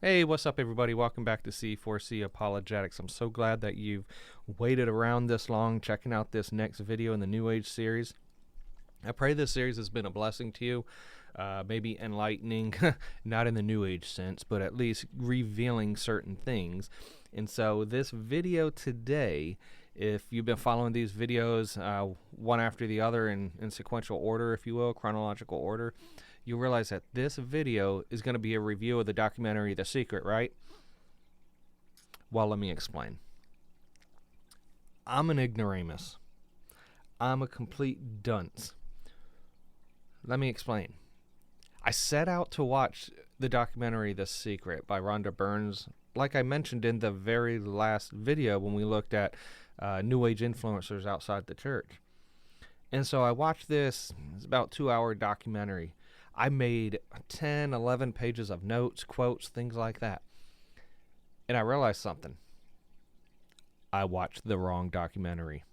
Hey, what's up, everybody? Welcome back to C4C Apologetics. I'm so glad that you've waited around this long checking out this next video in the New Age series. I pray this series has been a blessing to you, maybe enlightening, not in the New Age sense, but at least revealing certain things. And so this video today, if you've been following these videos one after the other in sequential order, if you will, chronological order, you realize that this video is going to be a review of the documentary The Secret, right? Well, let me explain. I'm an ignoramus. I'm a complete dunce. Let me explain. I set out to watch the documentary The Secret by Rhonda Burns, like I mentioned in the very last video when we looked at New Age influencers outside the church. And so I watched this. It's about 2-hour documentary. I made 10, 11 pages of notes, quotes, things like that. And I realized something. I watched the wrong documentary.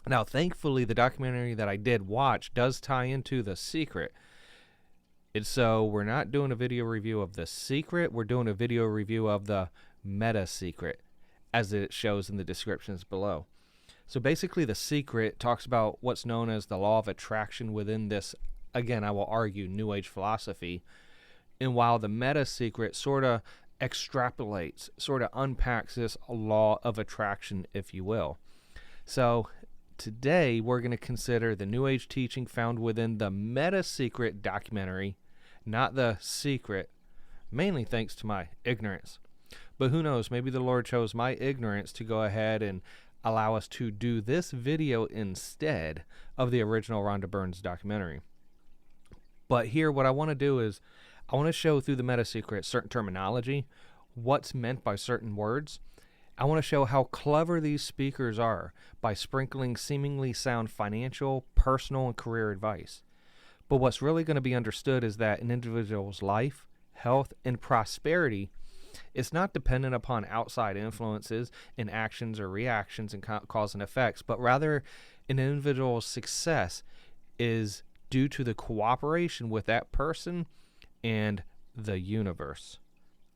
Now, thankfully, the documentary that I did watch does tie into The Secret. And so we're not doing a video review of The Secret. We're doing a video review of the Meta Secret, as it shows in the descriptions below. So basically, The Secret talks about what's known as the law of attraction within this, again, I will argue, New Age philosophy. And while the Meta Secret sort of extrapolates, sort of unpacks this law of attraction, if you will. So today, we're going to consider the New Age teaching found within the Meta Secret documentary, not The Secret, mainly thanks to my ignorance. But who knows, maybe the Lord chose my ignorance to go ahead and allow us to do this video instead of the original Rhonda Burns documentary. But here, what I want to do is I want to show through the Meta Secret certain terminology, what's meant by certain words. I want to show how clever these speakers are by sprinkling seemingly sound financial, personal, and career advice. But what's really going to be understood is that an individual's life, health, and prosperity is not dependent upon outside influences and actions or reactions and cause and effects, but rather an individual's success is due to the cooperation with that person and the universe.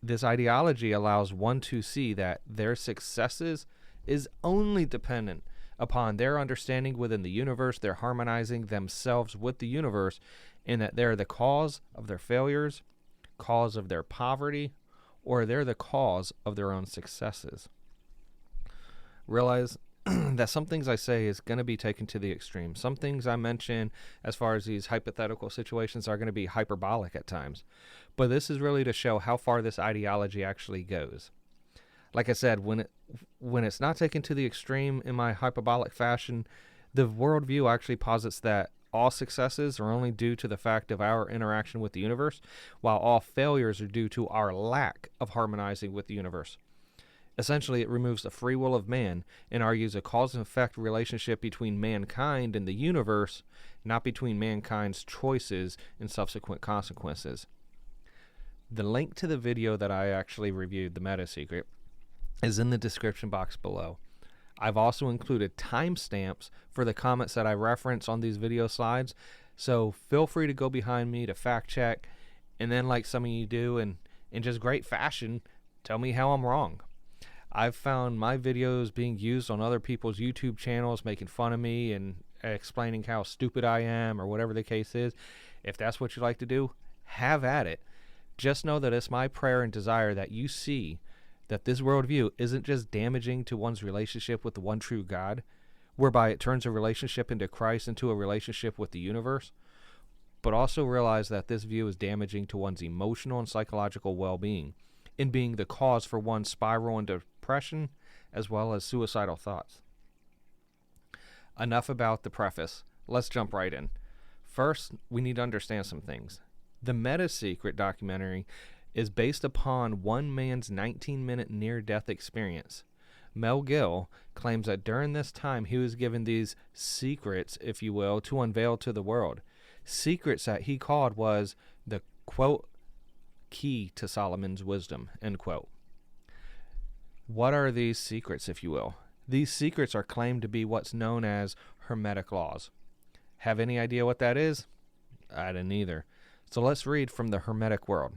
This ideology allows one to see that their successes is only dependent upon their understanding within the universe, they're harmonizing themselves with the universe, and that they're the cause of their failures, cause of their poverty, or they're the cause of their own successes. Realize that some things I say is going to be taken to the extreme. Some things I mention as far as these hypothetical situations are going to be hyperbolic at times. But this is really to show how far this ideology actually goes. Like I said, when it's not taken to the extreme in my hyperbolic fashion, the worldview actually posits that all successes are only due to the fact of our interaction with the universe, while all failures are due to our lack of harmonizing with the universe. Essentially, it removes the free will of man and argues a cause and effect relationship between mankind and the universe, not between mankind's choices and subsequent consequences. The link to the video that I actually reviewed, the Meta Secret, is in the description box below. I've also included timestamps for the comments that I reference on these video slides, so feel free to go behind me to fact check, and then like some of you do, and in just great fashion, tell me how I'm wrong. I've found my videos being used on other people's YouTube channels, making fun of me and explaining how stupid I am or whatever the case is. If that's what you like to do, have at it. Just know that it's my prayer and desire that you see that this worldview isn't just damaging to one's relationship with the one true God, whereby it turns a relationship into Christ into a relationship with the universe, but also realize that this view is damaging to one's emotional and psychological well-being, in being the cause for one's spiral into depression as well as suicidal thoughts. Enough about the preface. Let's jump right in. First, we need to understand some things. The Meta Secret documentary is based upon one man's 19-minute near-death experience. Mel Gill claims that during this time he was given these secrets, if you will, to unveil to the world. Secrets that he called was the, quote, key to Solomon's wisdom, end quote. What are these secrets, if you will? These secrets are claimed to be what's known as Hermetic laws. Have any idea what that is? I didn't either. So let's read from the Hermetic world.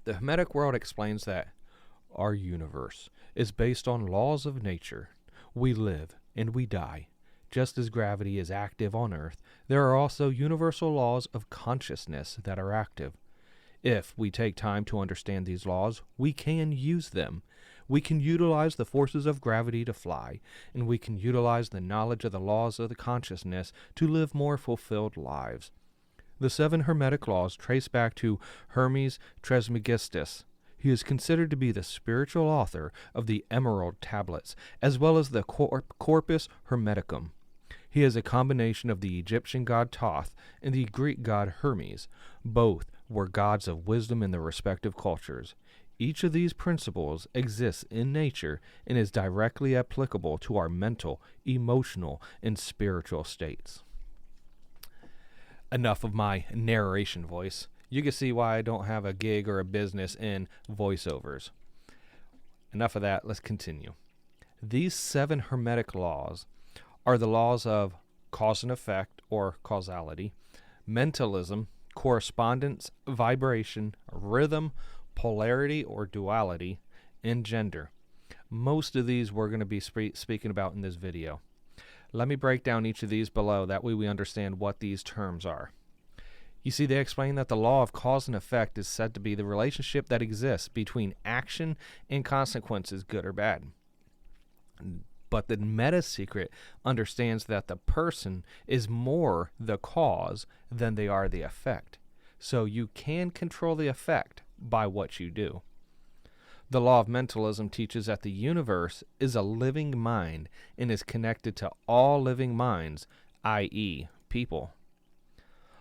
The Hermetic world explains that our universe is based on laws of nature. We live and we die. Just as gravity is active on Earth, there are also universal laws of consciousness that are active. If we take time to understand these laws, we can use them. We can utilize the forces of gravity to fly, and we can utilize the knowledge of the laws of the consciousness to live more fulfilled lives. The 7 Hermetic laws trace back to Hermes Trismegistus. He is considered to be the spiritual author of the Emerald Tablets, as well as the Corpus Hermeticum. He is a combination of the Egyptian god Thoth and the Greek god Hermes. Both were gods of wisdom in their respective cultures. Each of these principles exists in nature and is directly applicable to our mental, emotional, and spiritual states. Enough of my narration voice. You can see why I don't have a gig or a business in voiceovers. Enough of that, let's continue. These 7 Hermetic laws are the laws of cause and effect, or causality, mentalism, correspondence, vibration, rhythm, polarity or duality, and gender. Most of these we're going to be speaking about in this video. Let me break down each of these below, that way we understand what these terms are. You see, they explain that the law of cause and effect is said to be the relationship that exists between action and consequences, good or bad. But the meta secret understands that the person is more the cause than they are the effect. So you can control the effect by what you do. The law of mentalism teaches that the universe is a living mind and is connected to all living minds, i.e., people.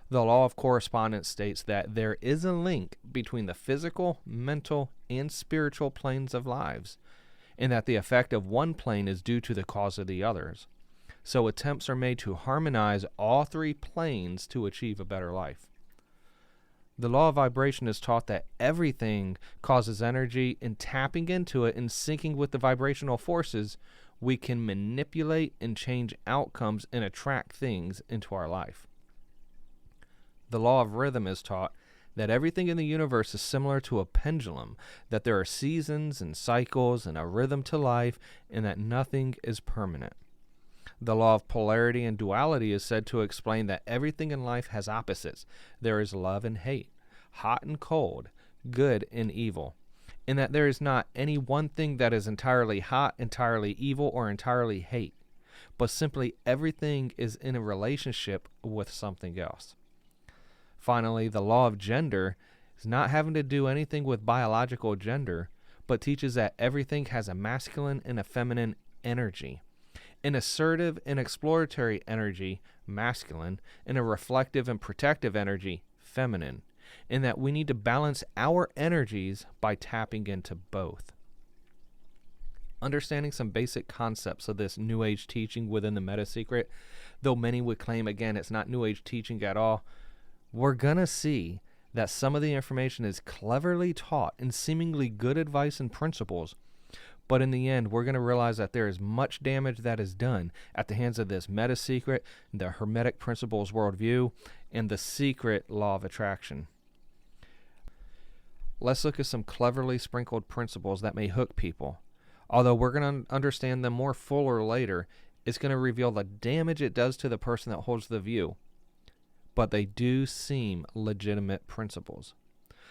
The law of correspondence states that there is a link between the physical, mental, and spiritual planes of lives, and that the effect of one plane is due to the cause of the others. So attempts are made to harmonize all 3 planes to achieve a better life. The law of vibration is taught that everything causes energy, and tapping into it and syncing with the vibrational forces, we can manipulate and change outcomes and attract things into our life. The law of rhythm is taught that everything in the universe is similar to a pendulum, that there are seasons and cycles and a rhythm to life, and that nothing is permanent. The law of polarity and duality is said to explain that everything in life has opposites. There is love and hate, hot and cold, good and evil, and that there is not any one thing that is entirely hot, entirely evil, or entirely hate, but simply everything is in a relationship with something else. Finally, the law of gender is not having to do anything with biological gender, but teaches that everything has a masculine and a feminine energy, an assertive and exploratory energy, masculine, and a reflective and protective energy, feminine, and that we need to balance our energies by tapping into both. Understanding some basic concepts of this New Age teaching within the Meta Secret, though many would claim, again, it's not New Age teaching at all, we're going to see that some of the information is cleverly taught and seemingly good advice and principles, but in the end, we're going to realize that there is much damage that is done at the hands of this Meta Secret, the Hermetic Principles worldview, and the secret law of attraction. Let's look at some cleverly sprinkled principles that may hook people. Although we're going to understand them more fuller later, it's going to reveal the damage it does to the person that holds the view. But they do seem legitimate principles.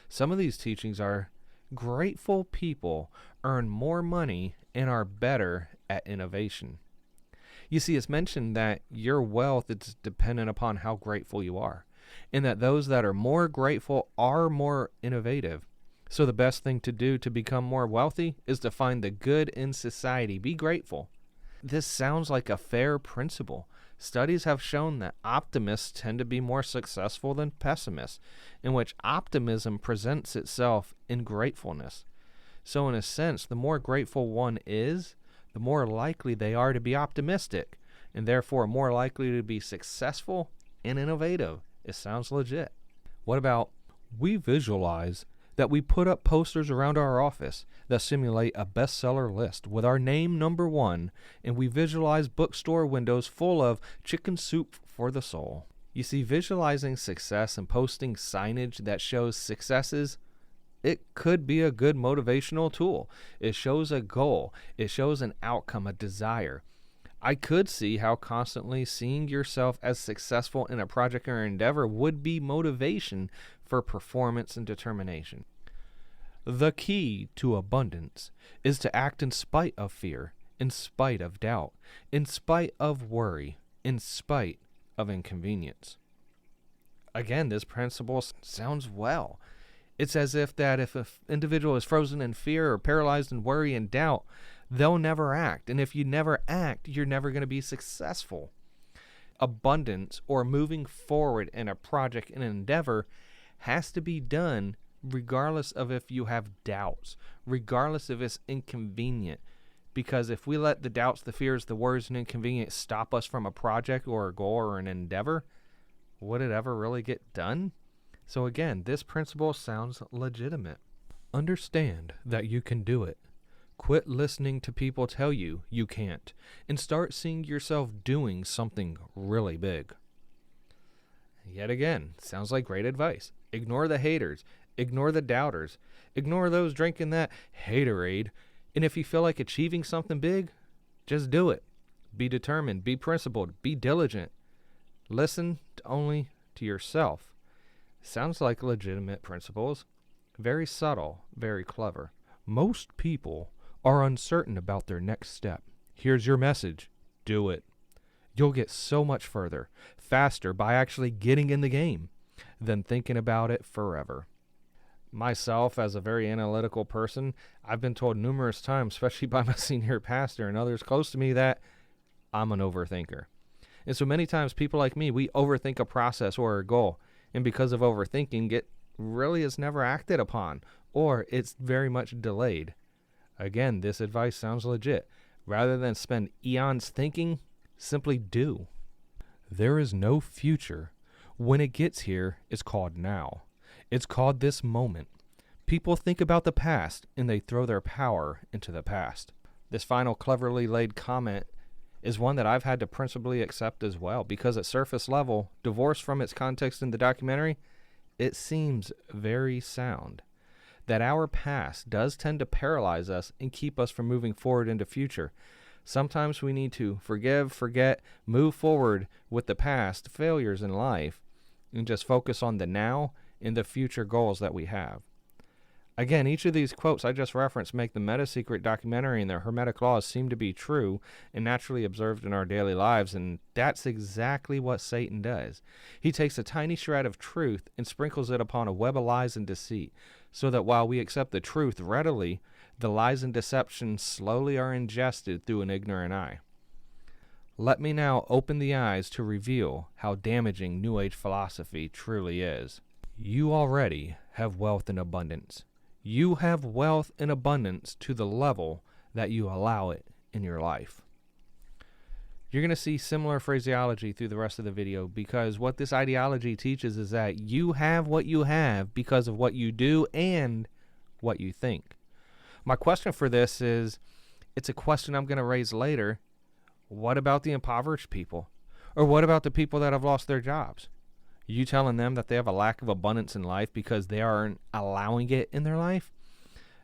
Some of these teachings are grateful people earn more money and are better at innovation. You see, it's mentioned that your wealth is dependent upon how grateful you are, and that those that are more grateful are more innovative. So the best thing to do to become more wealthy is to find the good in society. Be grateful. This sounds like a fair principle. Studies have shown that optimists tend to be more successful than pessimists, in which optimism presents itself in gratefulness. So in a sense, the more grateful one is, the more likely they are to be optimistic, and therefore more likely to be successful and innovative. It sounds legit. What about, we visualize that we put up posters around our office that simulate a bestseller list with our name number 1, and we visualize bookstore windows full of chicken soup for the soul. You see, visualizing success and posting signage that shows successes, it could be a good motivational tool. It shows a goal. It shows an outcome, a desire. I could see how constantly seeing yourself as successful in a project or endeavor would be motivation for performance and determination. The key to abundance is to act in spite of fear, in spite of doubt, in spite of worry, in spite of inconvenience. Again, this principle sounds well. It's as if an individual is frozen in fear or paralyzed in worry and doubt, they'll never act. And if you never act, you're never going to be successful. Abundance, or moving forward in a project, in an endeavor, has to be done regardless of if you have doubts, regardless if it's inconvenient. Because if we let the doubts, the fears, the worries, and inconvenience stop us from a project or a goal or an endeavor, would it ever really get done? So again, this principle sounds legitimate. Understand that you can do it. Quit listening to people tell you you can't, and start seeing yourself doing something really big. Yet again, sounds like great advice. Ignore the haters. Ignore the doubters. Ignore those drinking that haterade. And if you feel like achieving something big, just do it. Be determined. Be principled. Be diligent. Listen only to yourself. Sounds like legitimate principles. Very subtle. Very clever. Most people are uncertain about their next step. Here's your message. Do it. You'll get so much further, faster by actually getting in the game than thinking about it forever. Myself, as a very analytical person, I've been told numerous times, especially by my senior pastor and others close to me, that I'm an overthinker. And so many times people like me, we overthink a process or a goal. And because of overthinking, it really is never acted upon, or it's very much delayed. Again, this advice sounds legit. Rather than spend eons thinking, simply do. There is no future. When it gets here, it's called now. It's called this moment. People think about the past, and they throw their power into the past. This final cleverly laid comment is one that I've had to principally accept as well, because at surface level, divorced from its context in the documentary, it seems very sound. That our past does tend to paralyze us and keep us from moving forward into future. Sometimes we need to forgive, forget, move forward with the past failures in life, and just focus on the now and the future goals that we have. Again, each of these quotes I just referenced make the Meta-Secret documentary and their hermetic laws seem to be true and naturally observed in our daily lives, and that's exactly what Satan does. He takes a tiny shred of truth and sprinkles it upon a web of lies and deceit, so that while we accept the truth readily, the lies and deception slowly are ingested through an ignorant eye. Let me now open the eyes to reveal how damaging New Age philosophy truly is. You already have wealth in abundance. You have wealth in abundance to the level that you allow it in your life. You're going to see similar phraseology through the rest of the video, because what this ideology teaches is that you have what you have because of what you do and what you think. My question for this is, it's a question I'm going to raise later. What about the impoverished people? Or what about the people that have lost their jobs? You telling them that they have a lack of abundance in life because they aren't allowing it in their life?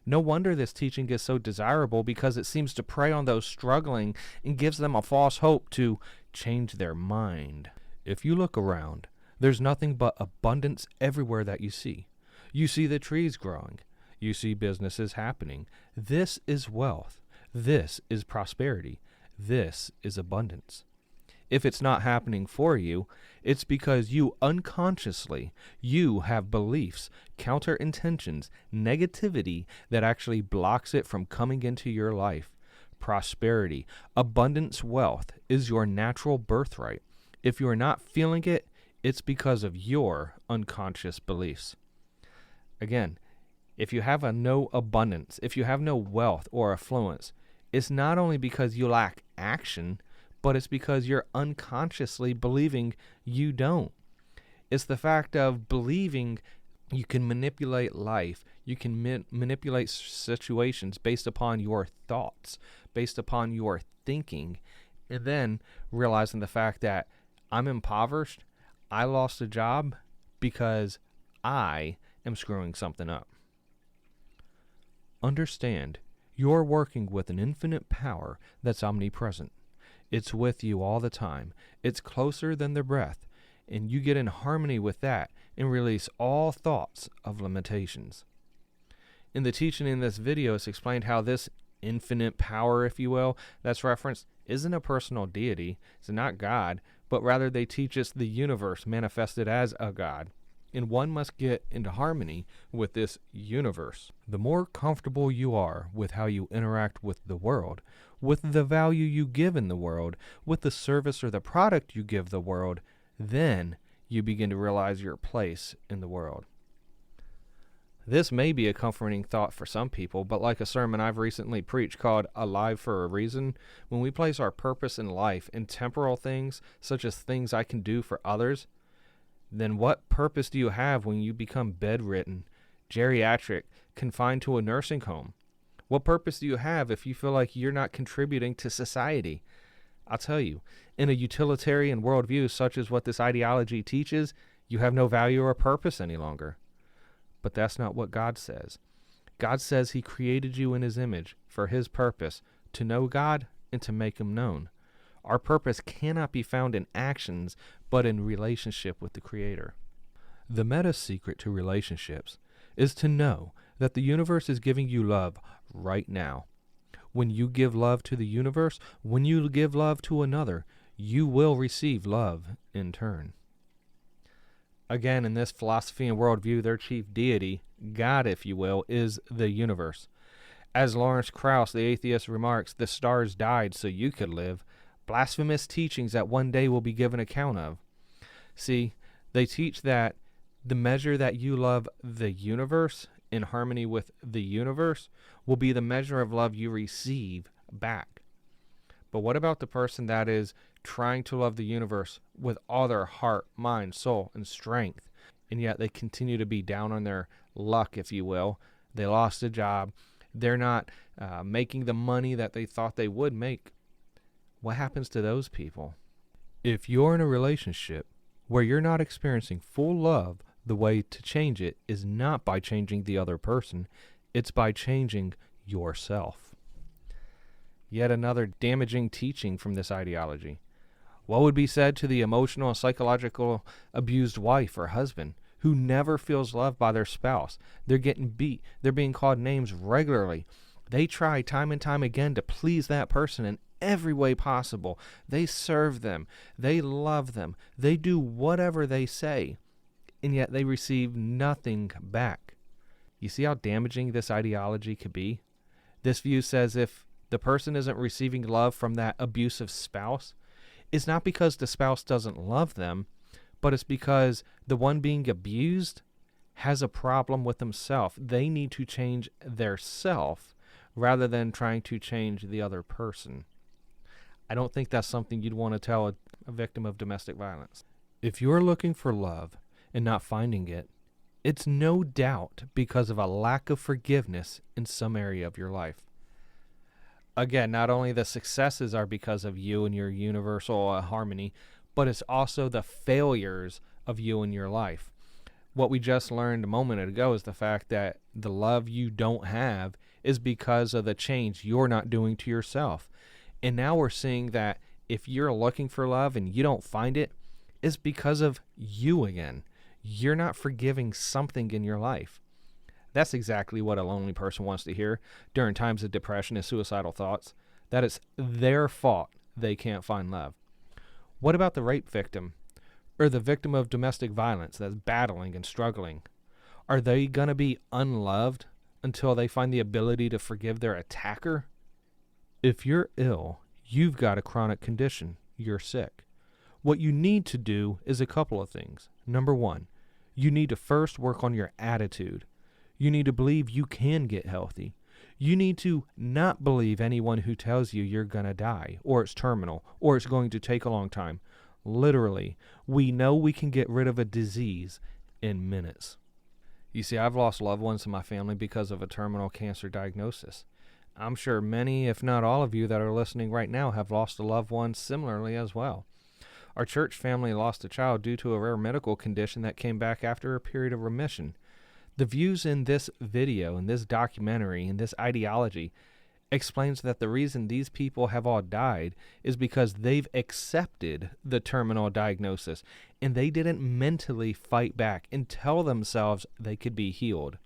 No wonder this teaching is so desirable, because it seems to prey on those struggling and gives them a false hope to change their mind. If you look around, there's nothing but abundance everywhere that you see. You see the trees growing. You see businesses happening. This is wealth. This is prosperity. This is abundance. If it's not happening for you, it's because you unconsciously, you have beliefs, counter intentions, negativity that actually blocks it from coming into your life. Prosperity, abundance, wealth is your natural birthright. If you are not feeling it, it's because of your unconscious beliefs. Again, if you have no abundance, if you have no wealth or affluence, it's not only because you lack action, but it's because you're unconsciously believing you don't. It's the fact of believing you can manipulate life. You can manipulate situations based upon your thoughts, based upon your thinking, and then realizing the fact that I'm impoverished, I lost a job because I am screwing something up. Understand, you're working with an infinite power that's omnipresent. It's with you all the time. It's closer than the breath, and you get in harmony with that and release all thoughts of limitations. In the teaching in this video, it's explained how this infinite power, if you will, that's referenced, isn't a personal deity. It's not God, but rather they teach us the universe manifested as a God. And one must get into harmony with this universe. The more comfortable you are with how you interact with the world, with the value you give in the world, with the service or the product you give the world, then you begin to realize your place in the world. This may be a comforting thought for some people, but like a sermon I've recently preached called Alive for a Reason, when we place our purpose in life in temporal things, such as things I can do for others, then what purpose do you have when you become bedridden, geriatric, confined to a nursing home? What purpose do you have if you feel like you're not contributing to society? I'll tell you, in a utilitarian worldview such as what this ideology teaches, you have no value or purpose any longer. But that's not what God says. God says he created you in his image for his purpose, to know God and to make him known. Our purpose cannot be found in actions, but in relationship with the Creator. The meta secret to relationships is to know that the universe is giving you love right now. When you give love to the universe, when you give love to another, you will receive love in turn. Again, in this philosophy and worldview, their chief deity, God if you will, is the universe. As Lawrence Krauss, the atheist, remarks, the stars died so you could live. Blasphemous teachings that one day will be given account of. See, they teach that the measure that you love the universe in harmony with the universe will be the measure of love you receive back. But what about the person that is trying to love the universe with all their heart, mind, soul, and strength, and yet they continue to be down on their luck, if you will? They lost a job. They're not making the money that they thought they would make. What happens to those people? If you're in a relationship where you're not experiencing full love, the way to change it is not by changing the other person. It's by changing yourself. Yet another damaging teaching from this ideology. What would be said to the emotional and psychological abused wife or husband who never feels loved by their spouse? They're getting beat. They're being called names regularly. They try time and time again to please that person in every way possible. They serve them. They love them. They do whatever they say, and yet they receive nothing back. You see how damaging this ideology could be? This view says if the person isn't receiving love from that abusive spouse, it's not because the spouse doesn't love them, but it's because the one being abused has a problem with himself. They need to change their self rather than trying to change the other person. I don't think that's something you'd want to tell a victim of domestic violence. If you're looking for love and not finding it, it's no doubt because of a lack of forgiveness in some area of your life. Again, not only the successes are because of you and your universal harmony, but it's also the failures of you in your life. What we just learned a moment ago is the fact that the love you don't have is because of the change you're not doing to yourself. And now we're seeing that if you're looking for love and you don't find it, it's because of you again. You're not forgiving something in your life. That's exactly what a lonely person wants to hear during times of depression and suicidal thoughts, that it's their fault they can't find love. What about the rape victim or the victim of domestic violence that's battling and struggling? Are they going to be unloved until they find the ability to forgive their attacker? If you're ill, you've got a chronic condition. You're sick. What you need to do is a couple of things. Number one, you need to first work on your attitude. You need to believe you can get healthy. You need to not believe anyone who tells you you're going to die, or it's terminal, or it's going to take a long time. Literally, we know we can get rid of a disease in minutes. You see, I've lost loved ones in my family because of a terminal cancer diagnosis. I'm sure many, if not all of you that are listening right now have lost a loved one similarly as well. Our church family lost a child due to a rare medical condition that came back after a period of remission. The views in this video, in this documentary, in this ideology, explains that the reason these people have all died is because they've accepted the terminal diagnosis and they didn't mentally fight back and tell themselves they could be healed.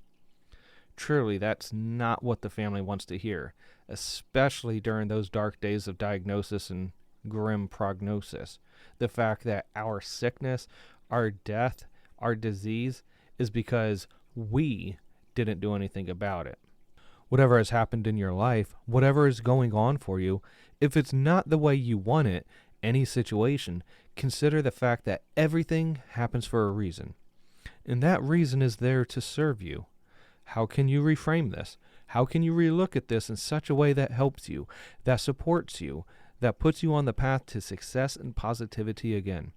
Truly, that's not what the family wants to hear, especially during those dark days of diagnosis and grim prognosis. The fact that our sickness, our death, our disease is because we didn't do anything about it. Whatever has happened in your life, whatever is going on for you, if it's not the way you want it, any situation, consider the fact that everything happens for a reason. And that reason is there to serve you. How can you reframe this? How can you relook at this in such a way that helps you, that supports you, that puts you on the path to success and positivity again?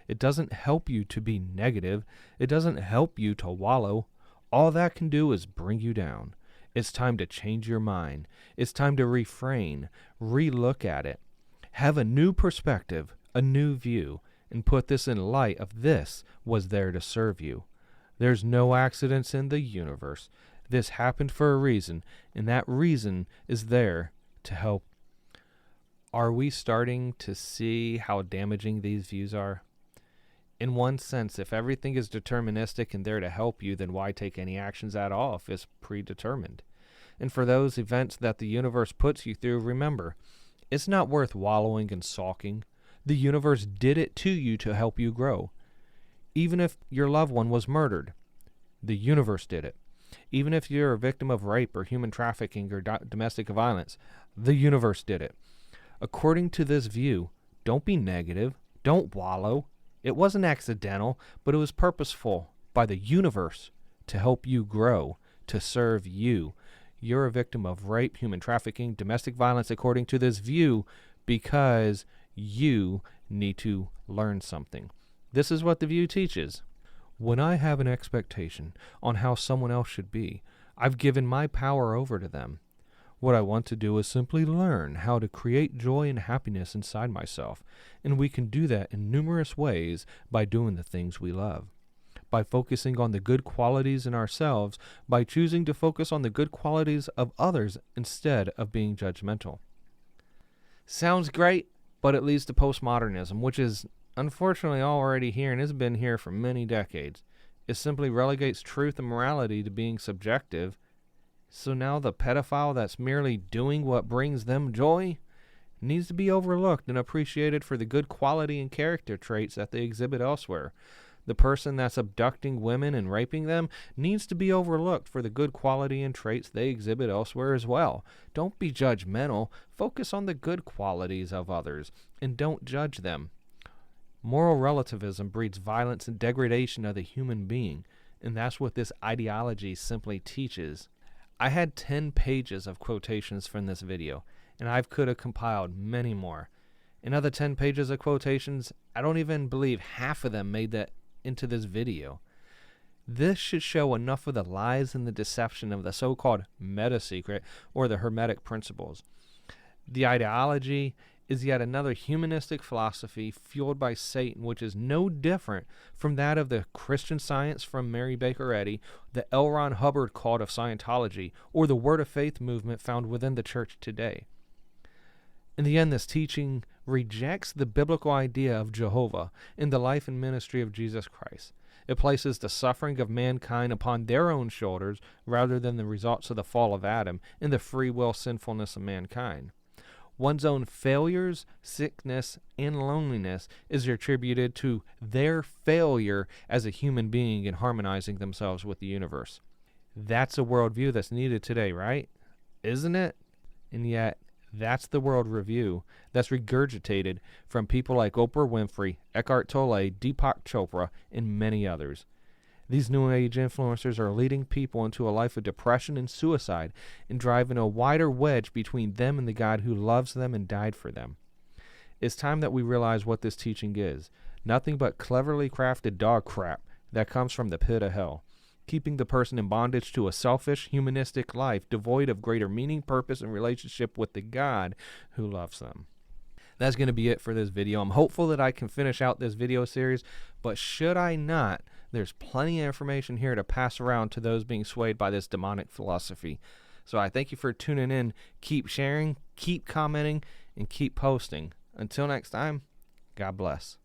It doesn't help you to be negative. It doesn't help you to wallow. All that can do is bring you down. It's time to change your mind. It's time to refrain, relook at it, have a new perspective, a new view, and put this in light of this was there to serve you. There's no accidents in the universe. This happened for a reason, and that reason is there to help. Are we starting to see how damaging these views are? In one sense, if everything is deterministic and there to help you, then why take any actions at all if it's predetermined? And for those events that the universe puts you through, remember, it's not worth wallowing and sulking. The universe did it to you to help you grow. Even if your loved one was murdered, the universe did it. Even if you're a victim of rape or human trafficking or domestic violence, the universe did it. According to this view, don't be negative. Don't wallow. It wasn't accidental, but it was purposeful by the universe to help you grow, to serve you. You're a victim of rape, human trafficking, domestic violence according to this view because you need to learn something. This is what the view teaches. When I have an expectation on how someone else should be, I've given my power over to them. What I want to do is simply learn how to create joy and happiness inside myself, and we can do that in numerous ways by doing the things we love. By focusing on the good qualities in ourselves, by choosing to focus on the good qualities of others instead of being judgmental. Sounds great, but it leads to postmodernism, which is unfortunately already here and has been here for many decades. It simply relegates truth and morality to being subjective. So now the pedophile that's merely doing what brings them joy needs to be overlooked and appreciated for the good quality and character traits that they exhibit elsewhere. The person that's abducting women and raping them needs to be overlooked for the good quality and traits they exhibit elsewhere as well. Don't be judgmental. Focus on the good qualities of others and don't judge them. Moral relativism breeds violence and degradation of the human being, and that's what this ideology simply teaches. I had 10 pages of quotations from this video, and I could have compiled many more. Another 10 pages of quotations, I don't even believe half of them made that into this video. This should show enough of the lies and the deception of the so-called meta-secret or the Hermetic principles. The ideology is yet another humanistic philosophy fueled by Satan, which is no different from that of the Christian Science from Mary Baker Eddy, the L. Ron Hubbard cult of Scientology, or the Word of Faith movement found within the church today. In the end, this teaching rejects the biblical idea of Jehovah in the life and ministry of Jesus Christ. It places the suffering of mankind upon their own shoulders rather than the results of the fall of Adam and the free will sinfulness of mankind. One's own failures, sickness, and loneliness is attributed to their failure as a human being in harmonizing themselves with the universe. That's a worldview that's needed today, right? Isn't it? And yet, that's the world review that's regurgitated from people like Oprah Winfrey, Eckhart Tolle, Deepak Chopra, and many others. These New Age influencers are leading people into a life of depression and suicide and driving a wider wedge between them and the God who loves them and died for them. It's time that we realize what this teaching is. Nothing but cleverly crafted dog crap that comes from the pit of hell, keeping the person in bondage to a selfish, humanistic life devoid of greater meaning, purpose, and relationship with the God who loves them. that's going to be it for this video. I'm hopeful that I can finish out this video series, but should I not, there's plenty of information here to pass around to those being swayed by this demonic philosophy. So I thank you for tuning in. Keep sharing, keep commenting, and keep posting. Until next time, God bless.